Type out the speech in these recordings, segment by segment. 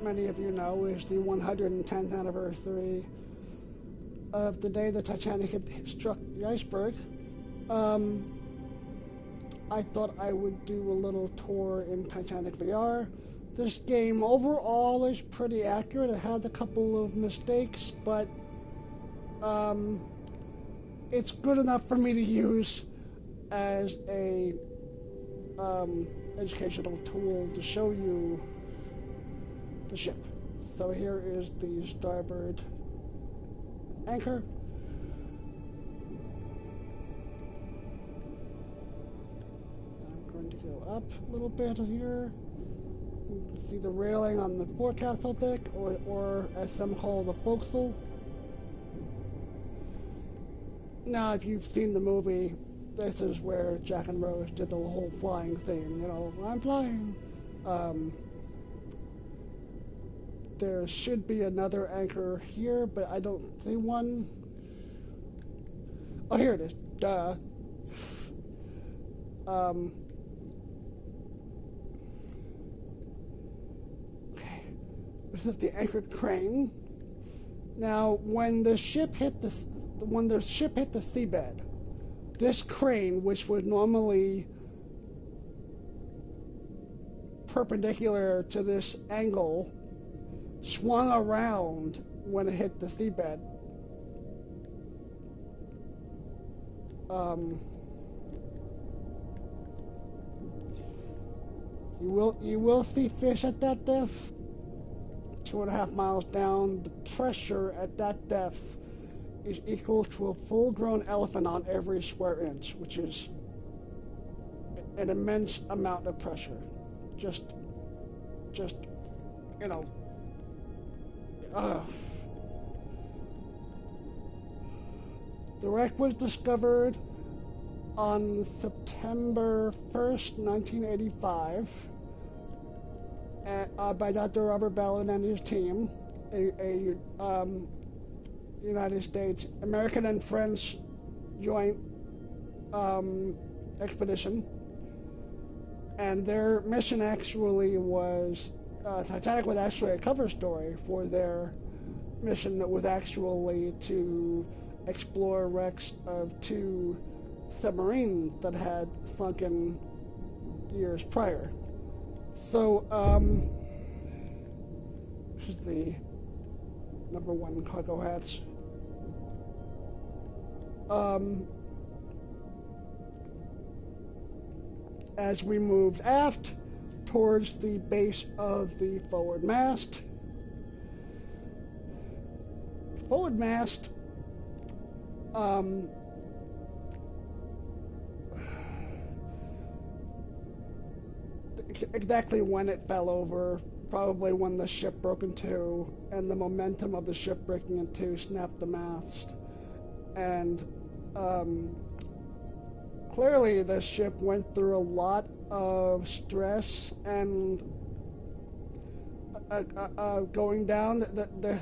many of you know, is the 110th anniversary of the day the Titanic had struck the iceberg. Um, I thought I would do a little tour in Titanic VR. This game overall is pretty accurate. It had a couple of mistakes, but um, it's good enough for me to use as a educational tool to show you the ship. So here is the starboard anchor. I'm going to go up a little bit here. You can see the railing on the forecastle deck, or as some call the forecastle. Now, if you've seen the movie, this is where Jack and Rose did the whole flying thing. You know, I'm flying. There should be another anchor here, but I don't see one. Oh, here it is. Duh. Okay. This is the anchor crane. Now, when the ship hit the seabed, this crane, which was normally perpendicular to this angle, swung around when it hit the seabed. You will see fish at that depth, 2.5 miles down. The pressure at that depth is equal to a full-grown elephant on every square inch, which is an immense amount of pressure. Just, you know, The wreck was discovered on September 1st, 1985, by Dr. Robert Ballard and his team, a United States, American and French joint expedition. And their mission actually was, Titanic was actually a cover story for their mission that was actually to explore wrecks of 2 submarines that had sunken years prior. So, this is the #1 cargo hatch. As we moved aft towards the base of the forward mast, exactly when it fell over, probably when the ship broke in two, and the momentum of the ship breaking in two snapped the mast. And clearly the ship went through a lot of stress and going down, the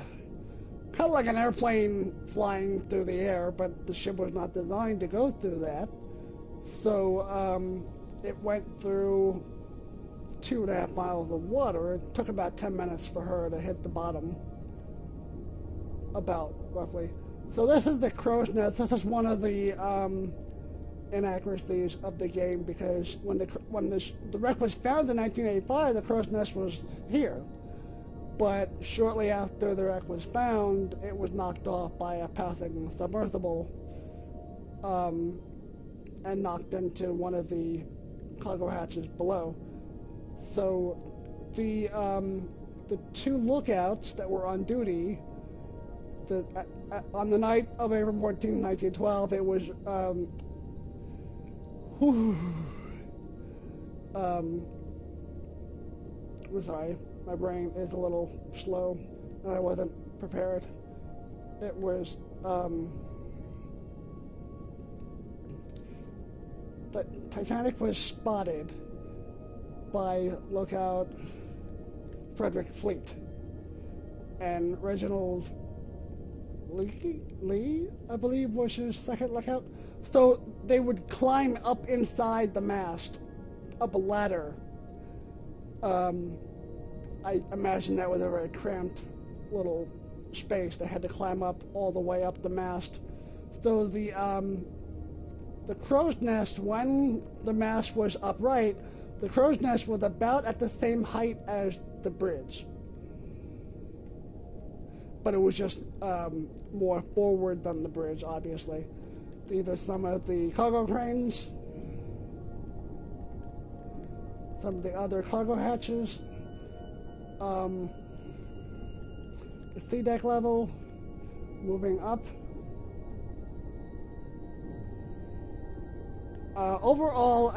kind of like an airplane flying through the air, but the ship was not designed to go through that. So it went through 2.5 miles of water. It took about 10 minutes for her to hit the bottom, about roughly. So this is the crow's nest. This is one of the inaccuracies of the game, because when the wreck was found in 1985, the crow's nest was here. But shortly after the wreck was found, it was knocked off by a passing submersible and knocked into one of the cargo hatches below. So the 2 lookouts that were on duty, on the night of April 14, 1912, it was I'm sorry, my brain is a little slow and I wasn't prepared. It was the Titanic was spotted by lookout Frederick Fleet, and Reginald Lee, I believe, was his second lookout. So they would climb up inside the mast, up a ladder. I imagine that was a very cramped little space. They had to climb up all the way up the mast. So the crow's nest, when the mast was upright, the crow's nest was about at the same height as the bridge. But it was just more forward than the bridge, obviously. These are some of the cargo cranes, some of the other cargo hatches, the sea deck level, moving up. Overall,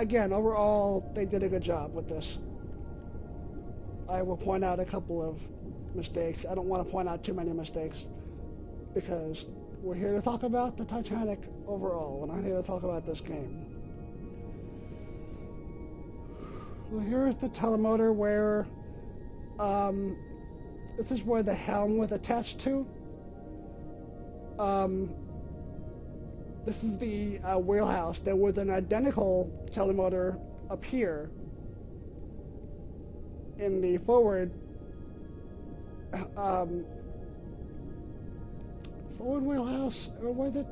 they did a good job with this. I will point out a couple of mistakes. I don't want to point out too many mistakes because we're here to talk about the Titanic overall. We're not here to talk about this game. Well, here's the telemotor where this is where the helm was attached to. This is the wheelhouse. There was an identical telemotor up here in the forward wheelhouse, or was it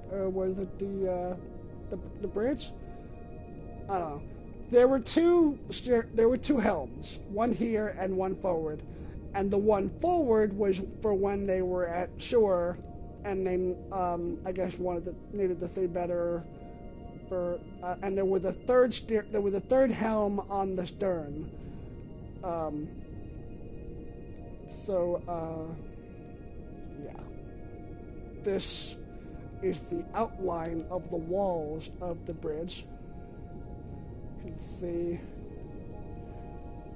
the bridge? I don't know. There were two helms, one here and one forward, and the one forward was for when they were at shore, and they I guess needed to see better for, and there was a third helm on the stern. Yeah. This is the outline of the walls of the bridge. You can see.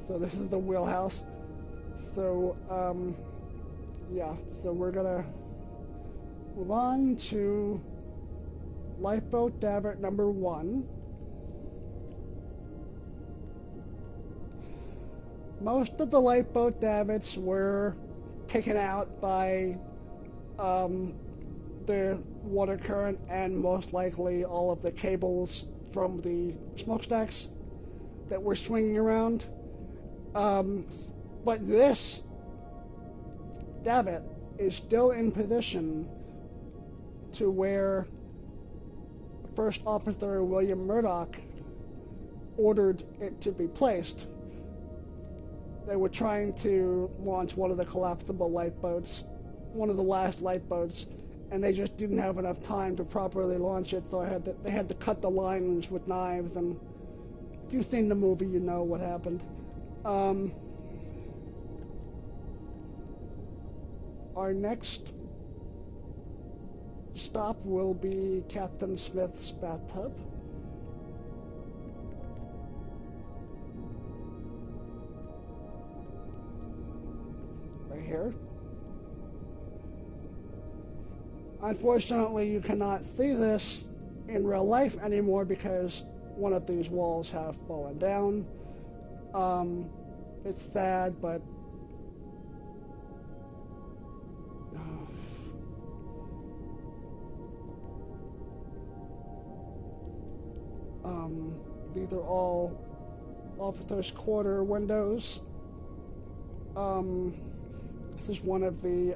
So this is the wheelhouse. So, yeah. So we're gonna move on to lifeboat davit number 1. Most of the lifeboat davits were taken out by the water current and most likely all of the cables from the smokestacks that were swinging around. But this davit is still in position to where First Officer William Murdoch ordered it to be placed. They were trying to launch one of the collapsible lifeboats, one of the last lifeboats, and they just didn't have enough time to properly launch it, so they had to cut the lines with knives, and if you've seen the movie, you know what happened. Our next stop will be Captain Smith's bathtub. Right here. Unfortunately, you cannot see this in real life anymore because one of these walls have fallen down. It's sad, but these are all officers' quarter windows. This is one of the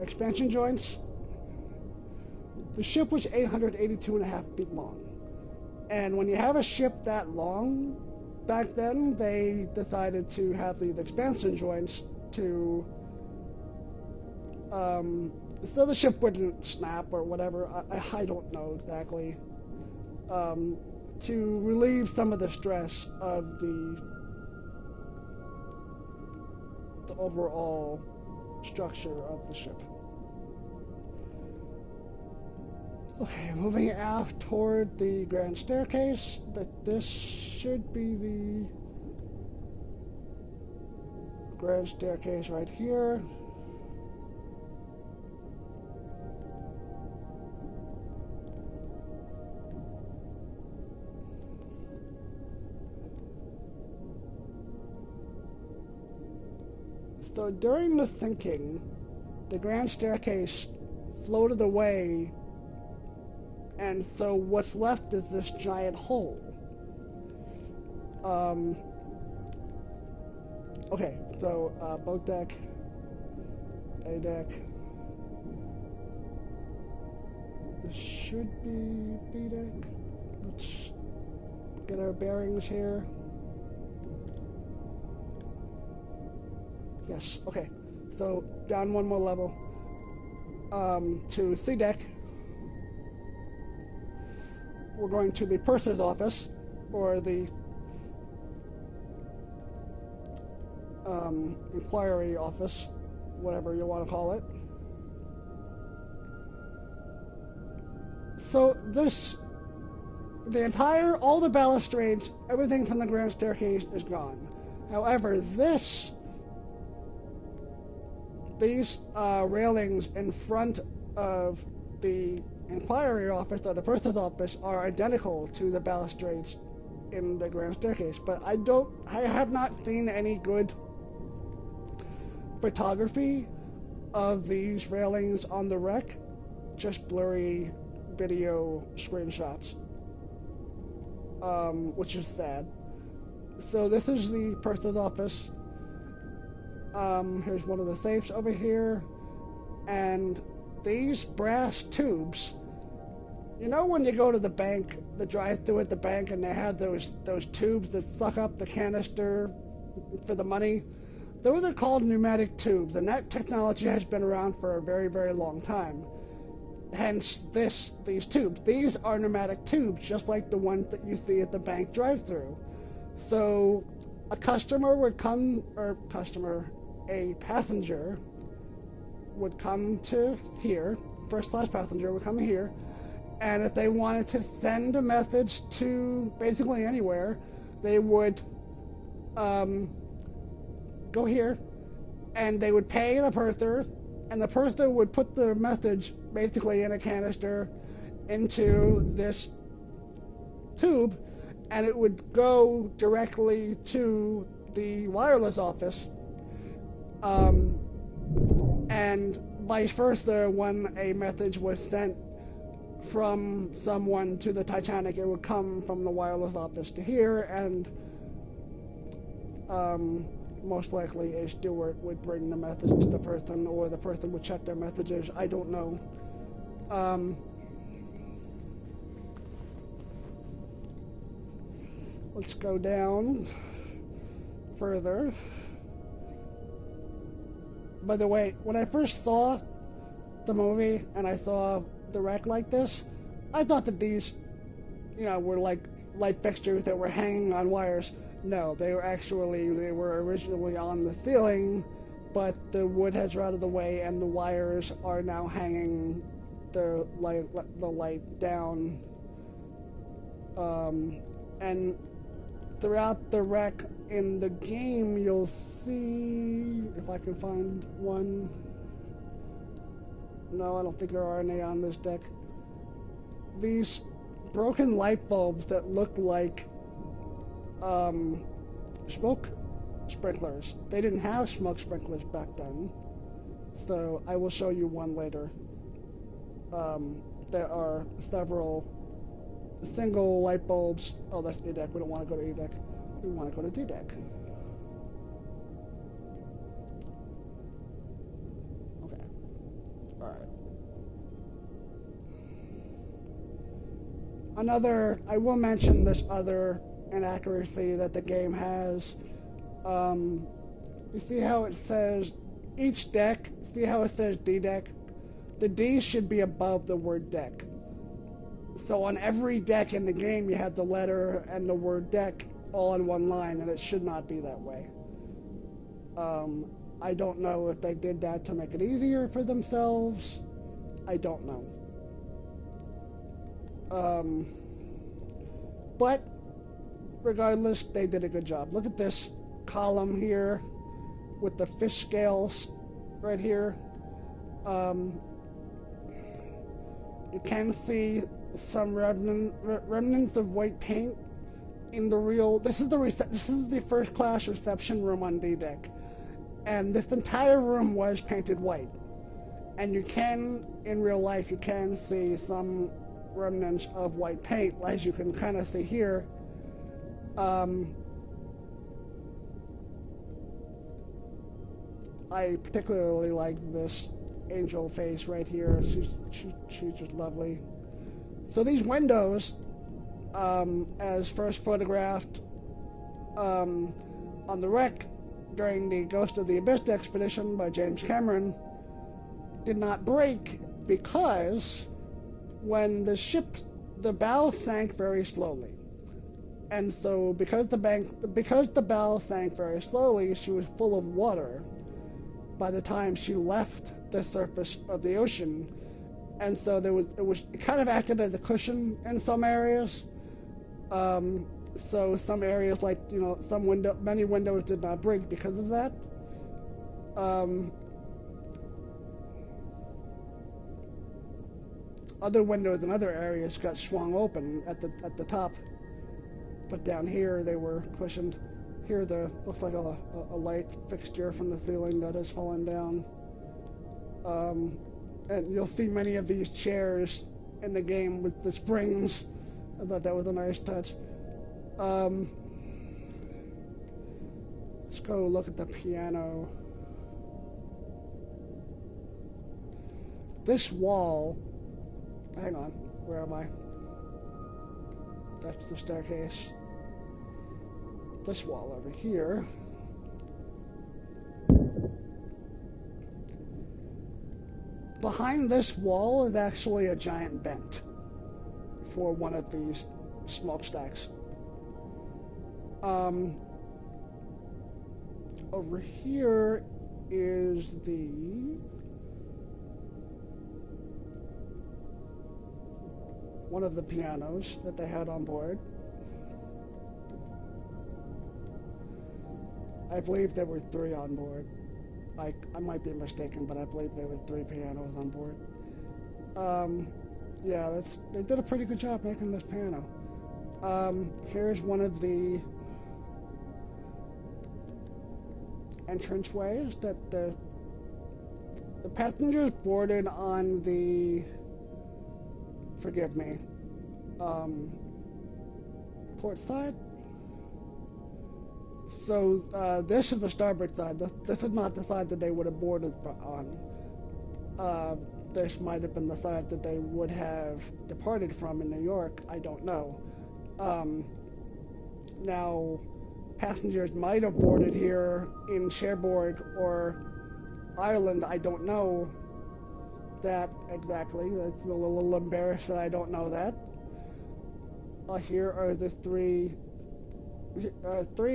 expansion joints. The ship was 882.5 feet long. And when you have a ship that long, back then they decided to have these expansion joints to so the ship wouldn't snap or whatever. I don't know exactly. To relieve some of the stress of the overall structure of the ship. Okay, moving aft toward the grand staircase. This should be the grand staircase right here. So during the sinking, the grand staircase floated away, and so what's left is this giant hole. Okay, so boat deck, A deck. This should be B deck. Let's get our bearings here. Yes, okay. So down one more level to C deck. We're going to the purser's office, or the inquiry office, whatever you want to call it. So all the balustrades, everything from the grand staircase is gone. However, these railings in front of the inquiry office or the purser's office are identical to the balustrades in the grand staircase, but I have not seen any good photography of these railings on the wreck, just blurry video screenshots, which is sad. So this is the purser's office. Here's one of the safes over here, and these brass tubes. You know when you go to the bank, the drive-thru at the bank, and they have those tubes that suck up the canister for the money? Those are called pneumatic tubes, and that technology has been around for a very, very long time. Hence these tubes. These are pneumatic tubes, just like the ones that you see at the bank drive-thru. So a passenger would come to here, first-class passenger would come here, and if they wanted to send a message to basically anywhere, they would go here, and they would pay the purser, and the purser would put the message basically in a canister into this tube, and it would go directly to the wireless office, and vice versa. When a message was sent from someone to the Titanic, it would come from the wireless office to here, and most likely a steward would bring the message to the person, or the person would check their messages. I don't know. Let's go down further. By the way, when I first saw the movie and I saw the wreck like this, I thought that these, were like light fixtures that were hanging on wires. No, they were originally on the ceiling, but the wood has rotted away and the wires are now hanging the light down. And throughout the wreck in the game, you'll see, if I can find one. No, I don't think there are any on this deck. These broken light bulbs that look like smoke sprinklers. They didn't have smoke sprinklers back then, so I will show you one later. There are several single light bulbs. Oh, that's E deck. We don't want to go to E deck. We want to go to D deck. Okay. Alright. I will mention this other inaccuracy that the game has. You see how it says each deck, see how it says D deck? The D should be above the word deck. So on every deck in the game, you have the letter and the word deck all in one line, and it should not be that way. I don't know if they did that to make it easier for themselves. I don't know. But regardless, they did a good job. Look at this column here with the fish scales right here. You can see some remnants of white paint in the real. This is the first class reception room on D deck, and this entire room was painted white. And you can, in real life, you can see some remnants of white paint, as you can kind of see here. I particularly like this angel face right here. She's just lovely. So these windows, as first photographed on the wreck during the Ghost of the Abyss expedition by James Cameron, did not break because when the bow sank very slowly. And so because the bow sank very slowly, she was full of water by the time she left the surface of the ocean. And so it kind of acted as a cushion in some areas. So some areas, like, many windows did not break because of that. Other windows in other areas got swung open at the top, but down here they were cushioned. Here looks like a light fixture from the ceiling that has fallen down. And you'll see many of these chairs in the game with the springs. I thought that was a nice touch. Let's go look at the piano. This wall, hang on, where am I? That's the staircase. This wall over here. Behind this wall is actually a giant vent for one of these smokestacks. Over here is one of the pianos that they had on board. I believe there were 3 on board. I might be mistaken, but I believe there were 3 pianos on board. Yeah, they did a pretty good job making this piano. Here's one of the entranceways that the passengers boarded on the, forgive me, port side. So this is the starboard side. This is not the side that they would have boarded on. This might have been the side that they would have departed from in New York. I don't know. Now, passengers might have boarded here in Cherbourg or Ireland. I don't know that exactly. I feel a little embarrassed that I don't know that. Here are the three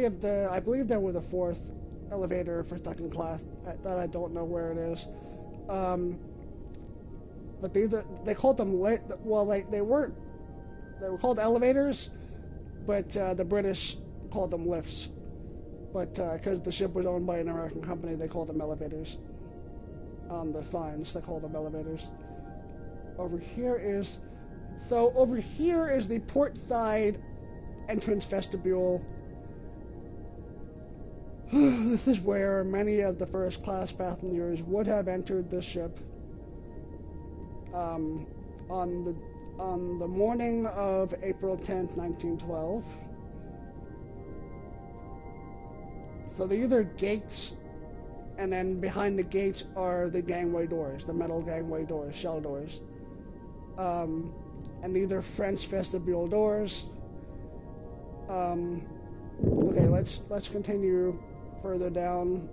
of the, I believe there was a 4th elevator for second class that I don't know where it is. But they called them they were called elevators, but the British called them lifts. But because the ship was owned by an American company, they called them elevators. On the signs, they called them elevators. Over here is the port side entrance vestibule. This is where many of the first class passengers would have entered the ship on the morning of April 10th, 1912. So these are gates, and then behind the gates are the gangway doors, the metal gangway doors, shell doors. And these are French vestibule doors. Okay, let's continue further down.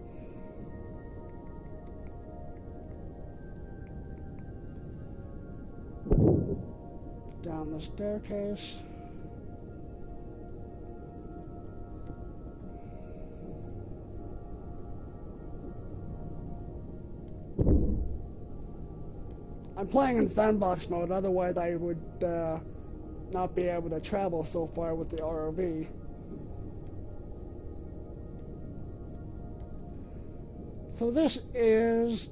Down the staircase. I'm playing in sandbox mode, otherwise I would not be able to travel so far with the ROV. So this is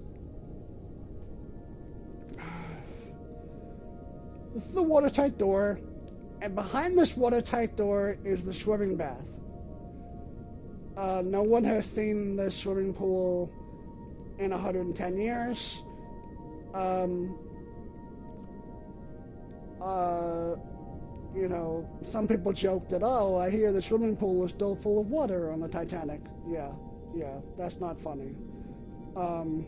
the watertight door, and behind this watertight door is the swimming bath. No one has seen this swimming pool in 110 years. Some people joked that, oh, I hear the swimming pool is still full of water on the Titanic. Yeah, that's not funny. Um,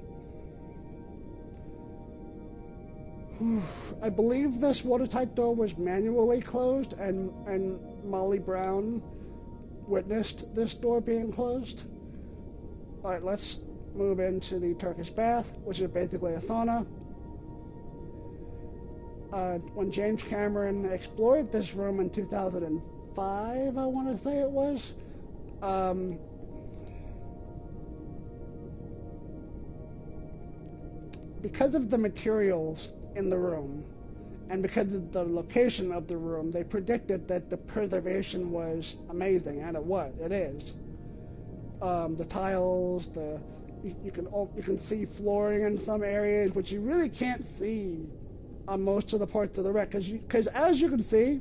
I believe this watertight door was manually closed, and Molly Brown witnessed this door being closed. Alright, let's move into the Turkish bath, which is basically a sauna. When James Cameron explored this room in 2005, I want to say it was, because of the materials in the room and because of the location of the room, they predicted that the preservation was amazing, and it is. The tiles, you can see flooring in some areas, which you really can't see on most of the parts of the wreck, because as you can see,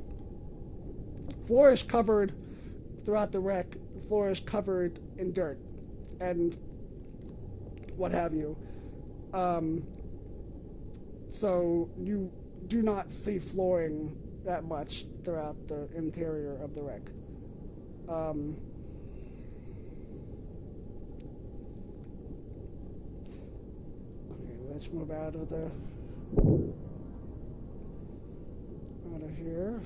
floor is covered throughout the wreck. The floor is covered in dirt and what have you. So you do not see flooring that much throughout the interior of the wreck. Okay, let's move out of here.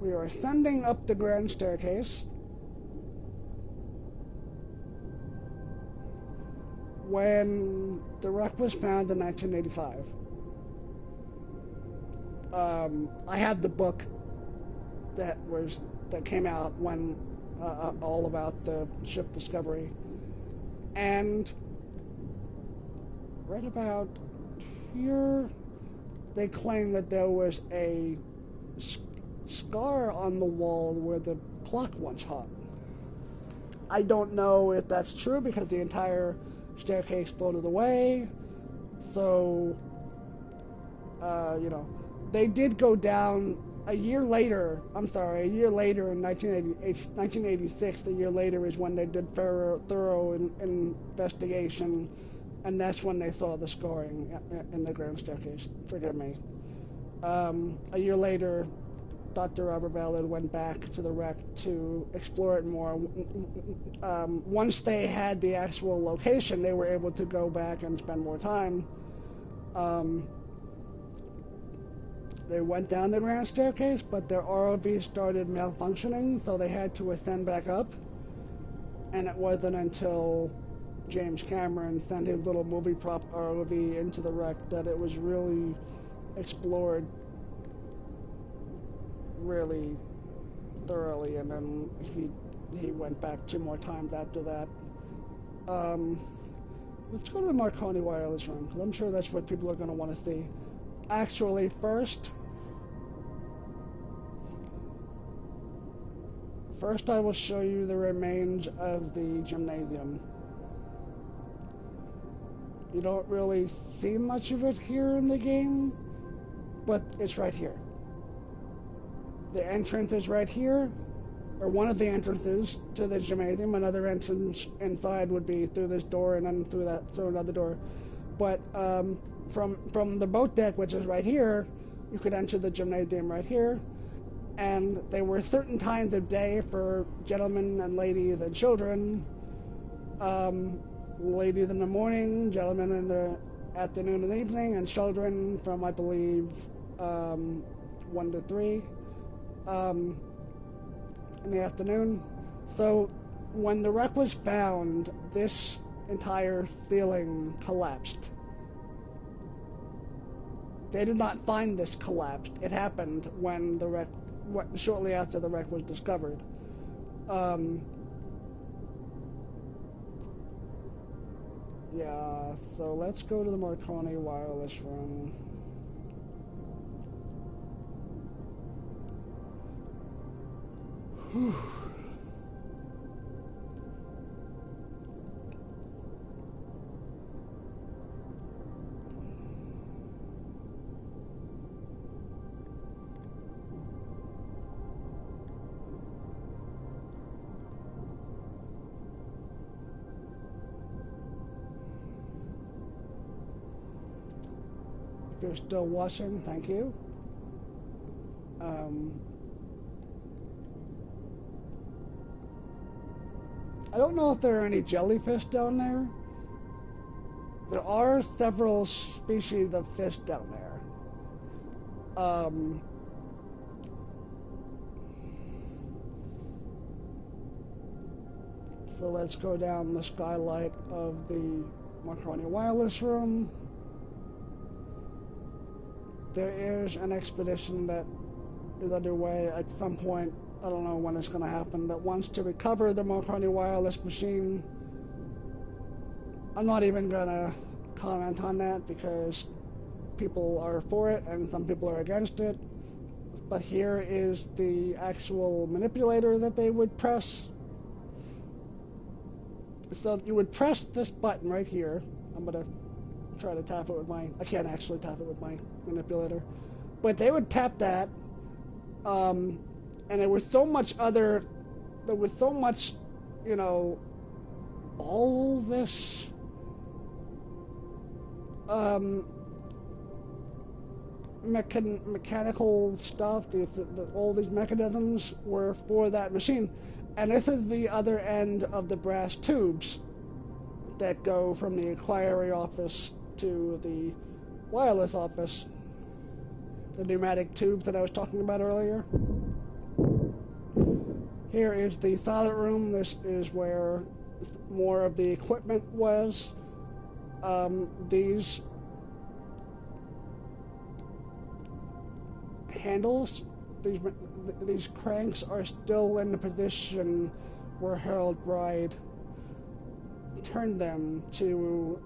We are ascending up the grand staircase when the wreck was found in 1985. I have the book that came out when all about the ship Discovery, and right about here they claim that there was a scar on the wall where the clock once hung. I don't know if that's true because the entire staircase floated away. So, they did go down a year later in 1986. A year later is when they did thorough investigation, and that's when they saw the scarring in the grand staircase. Forgive me. A year later, Dr. Robert Ballard went back to the wreck to explore it more. Once they had the actual location, they were able to go back and spend more time. They went down the grand staircase, but their ROV started malfunctioning, so they had to ascend back up. And it wasn't until James Cameron sent his little movie prop ROV into the wreck that it was really explored really thoroughly, and then he went back 2 more times after that. Let's go to the Marconi wireless room, because I'm sure that's what people are going to want to see. Actually, first I will show you the remains of the gymnasium. You don't really see much of it here in the game, but it's right here. The entrance is right here, or one of the entrances to the gymnasium. Another entrance inside would be through this door, and then through another door. But from the boat deck, which is right here, you could enter the gymnasium right here. And there were certain times of day for gentlemen and ladies and children. Ladies in the morning, gentlemen in the afternoon and evening, and children from, I believe, 1 to 3 in the afternoon. So when the wreck was found, this entire ceiling collapsed. They did not find this collapsed. It happened when the wreck, shortly after the wreck was discovered. Yeah, so let's go to the Marconi wireless room. Whew. If you're still watching, thank you. I don't know if there are any jellyfish down there. There are several species of fish down there. So let's go down the skylight of the Marconi Wireless Room. There is an expedition that is underway at some point. I don't know when it's going to happen, that wants to recover the Marconi Wireless machine. I'm not even going to comment on that because people are for it and some people are against it. But here is the actual manipulator that they would press. So you would press this button right here. I'm going to try to tap it with my... I can't actually tap it with my manipulator. But they would tap that. And there was so much other... There was so much, you know... All this... mechanical stuff, all these mechanisms were for that machine. And this is the other end of the brass tubes that go from the inquiry office to the wireless office. The pneumatic tubes that I was talking about earlier. Here is the silent room. This is where more of the equipment was. These handles, these cranks are still in the position where Harold Bride turned them to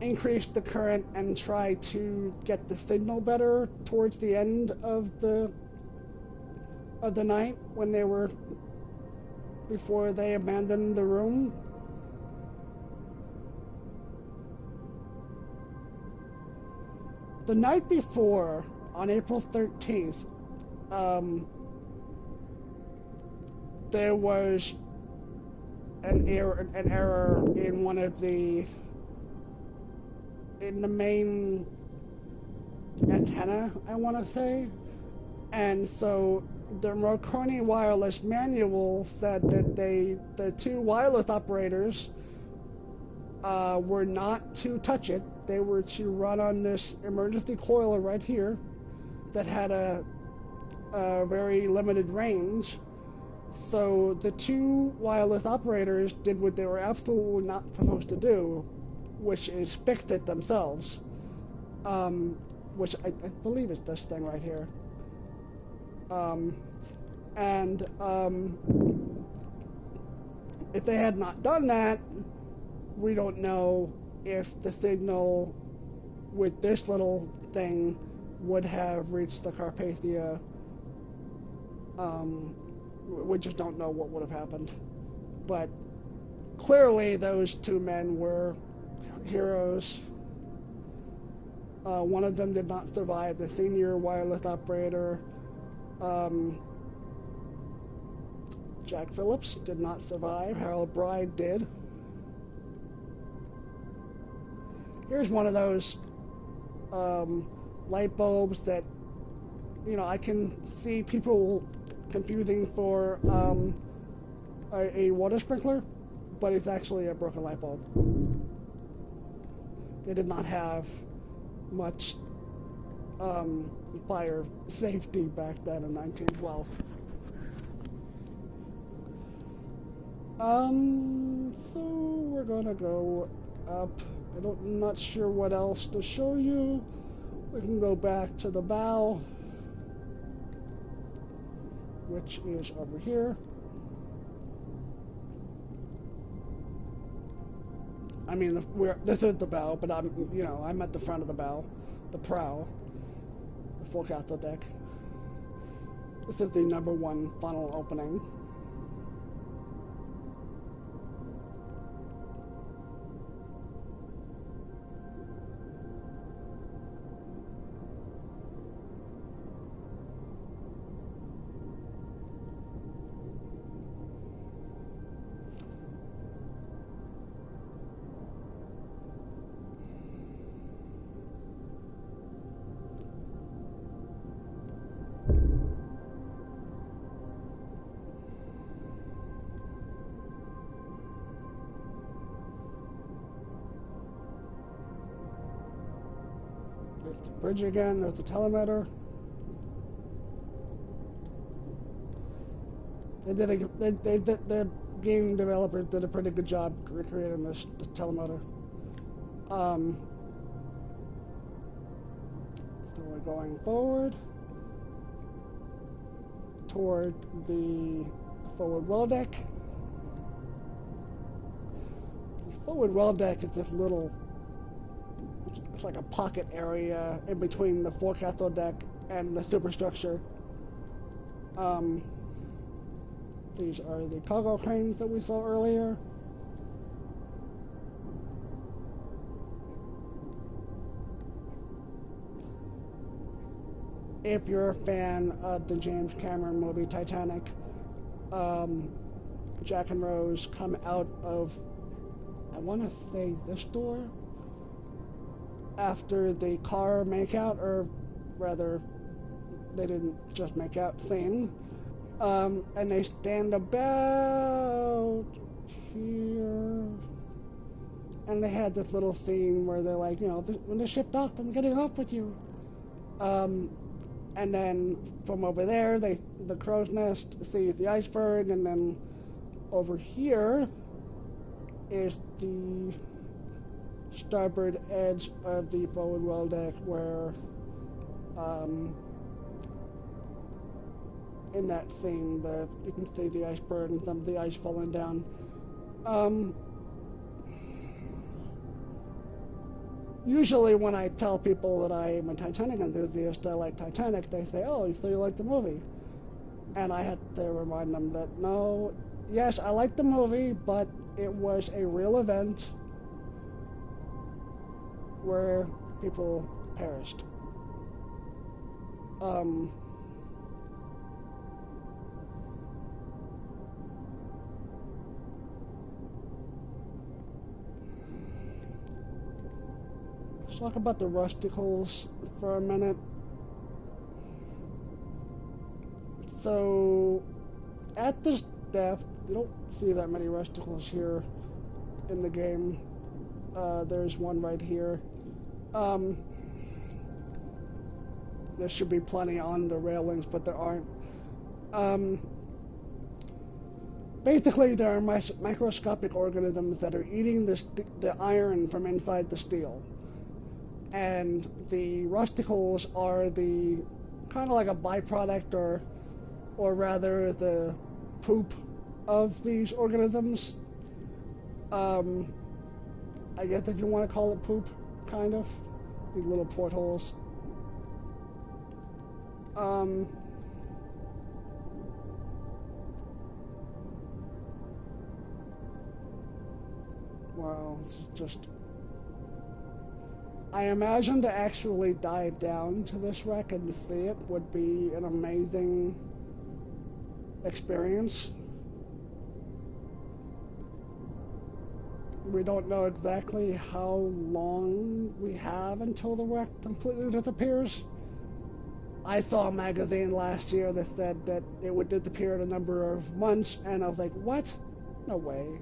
increase the current and try to get the signal better towards the end of the night when they were, before they abandoned the room. The night before, on April 13th, there was an error in one of the main antenna, I want to say, and so the Marconi wireless manual said that the two wireless operators were not to touch it. They were to run on this emergency coil right here that had a very limited range. So the two wireless operators did what they were absolutely not supposed to do, which is fix it themselves. Which I believe is this thing right here. If they had not done that, we don't know if the signal with this little thing would have reached the Carpathia. We just don't know what would have happened. But clearly those two men were heroes. One of them did not survive, the senior wireless operator. Jack Phillips did not survive. Harold Bride did. Here's one of those light bulbs that, you know, I can see people confusing for a water sprinkler, but it's actually a broken light bulb. They did not have much fire safety back then in 1912. So we're gonna go up. I'm not sure what else to show you. We can go back to the bow, which is over here. I mean, this is the bow, but I'm at the front of the bow, the prow, the forecastle deck. This is the number one funnel opening. Bridge again, there's the telemeter. The game developer did a pretty good job recreating this telemeter. So we're going forward toward the forward well deck. The forward well deck is this little, it's like a pocket area in between the forecastle deck and the superstructure. These are the cargo cranes that we saw earlier. If you're a fan of the James Cameron movie Titanic, Jack and Rose come out of, I want to say this door, after the car makeout, or rather, they didn't just make out scene, and they stand about here, and they had this little scene where they're like, you know, when the ship docks, I'm getting off with you. And then from over there, the crow's nest sees the iceberg, and then over here is the starboard edge of the forward well deck, where in that scene you can see the iceberg and some of the ice falling down. Usually when I tell people that I am a Titanic enthusiast, I like Titanic, they say, oh, so you like the movie? And I had to remind them that, no, yes, I like the movie, but it was a real event where people perished. Let's talk about the rusticles for a minute. So, at this depth, you don't see that many rusticles here in the game. There's one right here. There should be plenty on the railings, but there aren't. Basically, there are microscopic organisms that are eating the iron from inside the steel. And the rusticles are the kind of like a byproduct, or rather the poop of these organisms. I guess if you want to call it poop, kind of. These little portholes. Wow, this is just... I imagine to actually dive down to this wreck and see it would be an amazing experience. We don't know exactly how long we have until the wreck completely disappears. I saw a magazine last year that said that it would disappear in a number of months, and I was like, what? No way.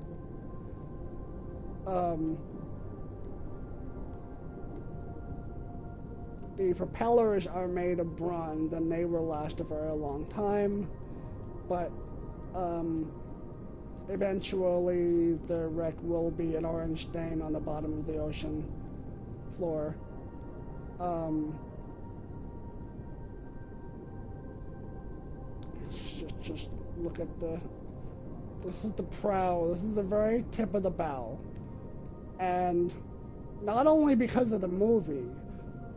The propellers are made of bronze, and they will last a very long time, but eventually the wreck will be an orange stain on the bottom of the ocean floor. Just look at this is the prow, this is the very tip of the bow. And not only because of the movie,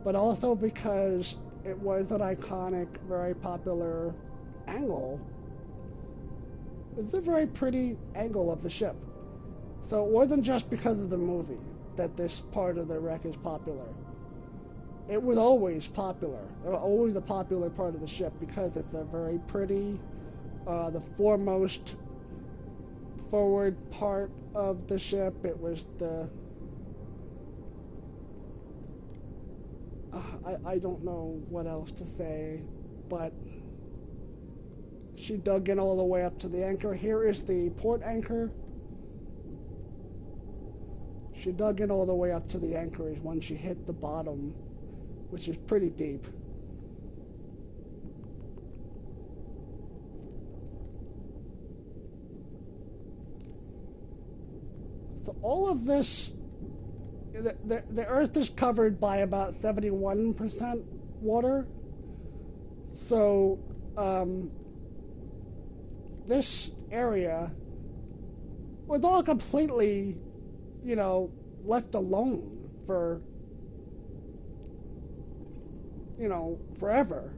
but also because it was an iconic, very popular angle. It's a very pretty angle of the ship. So it wasn't just because of the movie that this part of the wreck is popular. It was always popular. It was always a popular part of the ship because it's a very pretty, the foremost forward part of the ship. It was the... I don't know what else to say, but she dug in all the way up to the anchor. Here is the port anchor. She dug in all the way up to the anchorage when she hit the bottom. which is pretty deep. So all of this, the Earth is covered by about 71% water. So this area was all completely, left alone for, forever,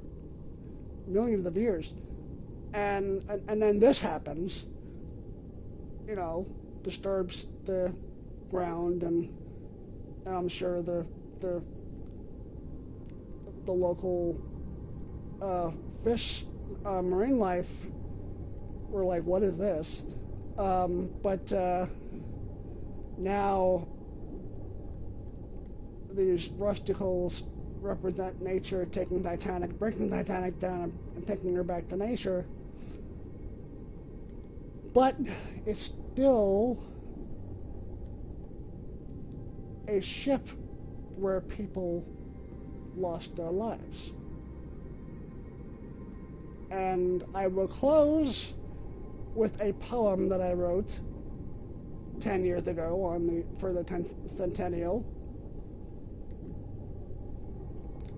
millions of years. And then this happens, disturbs the ground, and I'm sure the local fish, marine life were like, what is this? But now these rusticles represent nature taking Titanic, breaking Titanic down and taking her back to nature. But it's still a ship where people lost their lives. And I will close with a poem that I wrote 10 years ago for the 10th centennial.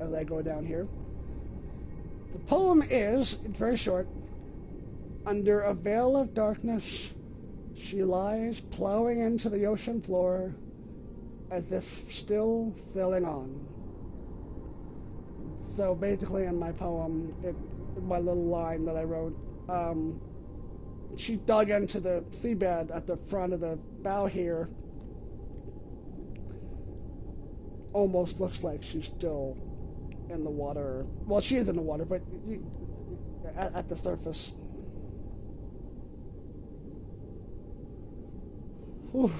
As I go down here. The poem is, it's very short. Under a veil of darkness, she lies plowing into the ocean floor as if still sailing on. So basically in my poem, my little line that I wrote, she dug into the seabed at the front of the bow here. Almost looks like she's still in the water. Well, she is in the water, but at the surface. Whew.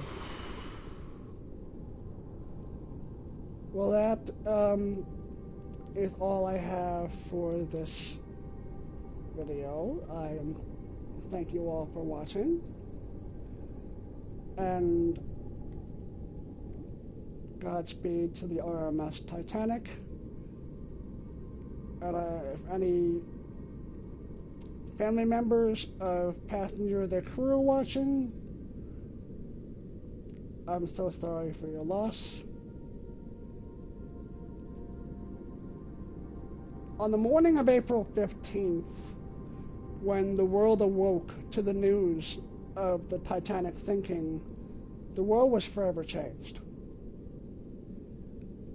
Well, that is all I have for this video. Thank you all for watching, and Godspeed to the RMS Titanic. And if any family members of passenger or their crew watching, I'm so sorry for your loss. On the morning of April 15th, when the world awoke to the news of the Titanic sinking, the world was forever changed.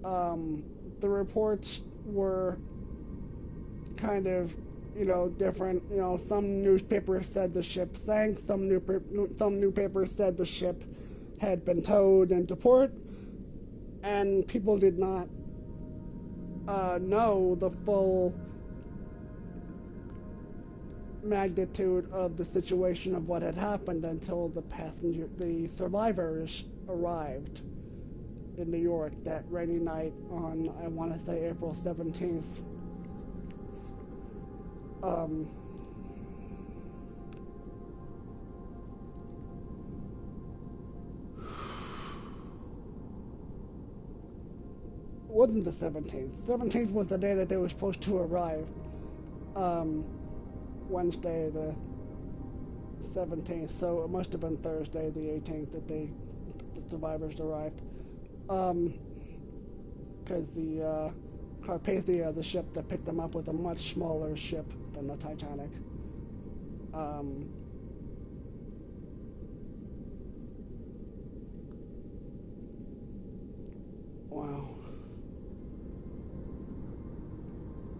The reports were kind of, different. Some newspapers said the ship sank. Some newspapers said the ship had been towed into port, and people did not know the full magnitude of the situation of what had happened until the survivors arrived in New York that rainy night on, I want to say, April 17th. It wasn't the 17th. 17th was the day that they were supposed to arrive. Wednesday the 17th, so it must have been Thursday the 18th that the survivors arrived. Because the Carpathia, the ship that picked them up, was a much smaller ship than the Titanic. Wow.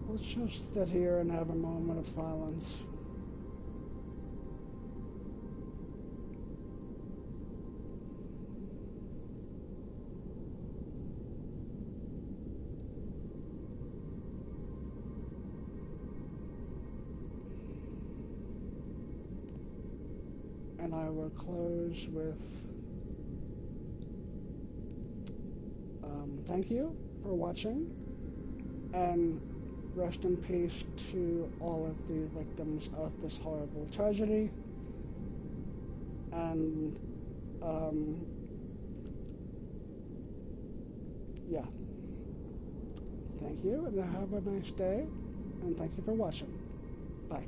Let's just sit here and have a moment of silence. And I will close with thank you for watching, and rest in peace to all of the victims of this horrible tragedy. And yeah, thank you. Thank you, and have a nice day, and thank you for watching. Bye.